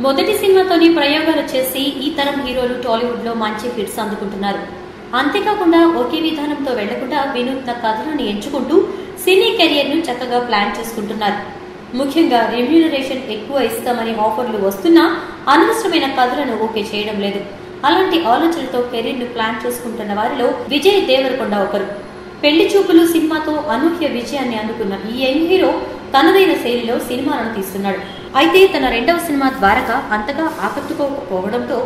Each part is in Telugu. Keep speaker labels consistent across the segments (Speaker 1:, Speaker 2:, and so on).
Speaker 1: మొదటి సినిమాతోనే ప్రయోగాలు చేసి ఈ తరం హీరోలు టాలీవుడ్ లో మంచి హిట్స్ అందుకుంటున్నారు. అంతేకాకుండా ఒకే విధానంతో వెళ్లకుండా వినూత్న కథలను ఎంచుకుంటూ సినీ కెరియర్ ను చక్కగా ప్లాన్ చేసుకుంటున్నారు. ముఖ్యంగా రెమ్యూనరేషన్ ఎక్కువ ఇస్తామని ఆఫర్లు వస్తున్నా అనవసరమైన కథలను ఓకే చేయడం లేదు. అలాంటి ఆలోచనలతో కెరీర్ ను ప్లాన్ చేసుకుంటున్న వారిలో విజయ్ దేవరకొండ ఒకరు. పెళ్లి చూపులు సినిమాతో అనూహ్య విజయాన్ని అందుకున్న ఈ యంగ్ హీరో తనదైన శైలిలో సినిమాలను తీస్తున్నాడు. అయితే తన రెండవ సినిమా ద్వారక అంతగా ఆకట్టుకోకపోవడంతో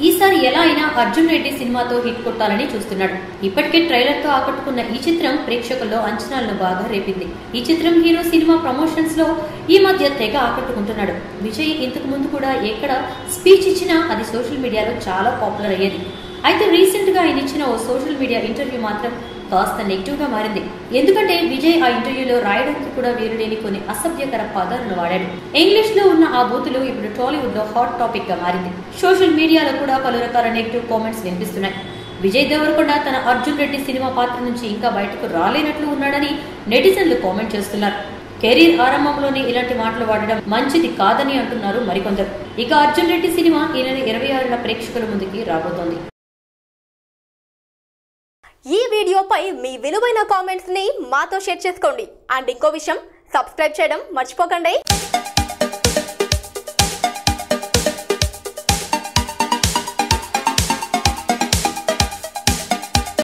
Speaker 1: ఈసారి ఎలా అయినా అర్జున్ రెడ్డి సినిమాతో హిట్ కొట్టాలని చూస్తున్నాడు. ఇప్పటికే ట్రైలర్ తో ఆకట్టుకున్న ఈ చిత్రం ప్రేక్షకుల్లో అంచనాలను బాగా రేపింది. ఈ చిత్రం హీరో సినిమా ప్రమోషన్స్ లో ఈ మధ్య తెగ ఆకట్టుకుంటున్నాడు. విజయ్ ఇంతకు ముందు కూడా ఎక్కడ స్పీచ్ ఇచ్చినా అది సోషల్ మీడియాలో చాలా పాపులర్ అయ్యేది. అయితే రీసెంట్ గా ఆయన ఇచ్చిన ఓ సోషల్ మీడియా ఇంటర్వ్యూ మాత్రం కాస్త నెగిటివ్ గా మారింది. ఎందుకంటే విజయ్ ఆ ఇంటర్వ్యూలో రాయడానికి కూడా వీరులేని కొన్ని అసభ్యకర పదాలను వాడాడు. ఇంగ్లీష్ లో ఉన్న ఆ బూతులు ఇప్పుడు టాలీవుడ్ లో హాట్ టాపిక్ గా మారింది. సోషల్ మీడియాలో కూడా పలు రకాల నెగిటివ్ కామెంట్స్ వినిపిస్తున్నాయి. విజయ్ దేవరకొండ తన అర్జున్ రెడ్డి సినిమా పాత్ర నుంచి ఇంకా బయటకు రాలేనట్లు ఉన్నాడని నెటిజన్లు కామెంట్ చేస్తున్నారు. కెరీర్ ఆరంభంలోనే ఇలాంటి మాటలు వాడడం మంచిది కాదని అంటున్నారు మరికొందరు. ఇక అర్జున్ రెడ్డి సినిమా ఈ నెల 26న ప్రేక్షకుల ముందుకి రాబోతోంది.
Speaker 2: ఈ వీడియోపై మీ విలువైన కామెంట్స్ ని మాతో షేర్ చేసుకోండి. అండ్ ఇంకో విషయం, సబ్స్క్రైబ్ చేయడం మర్చిపోకండి.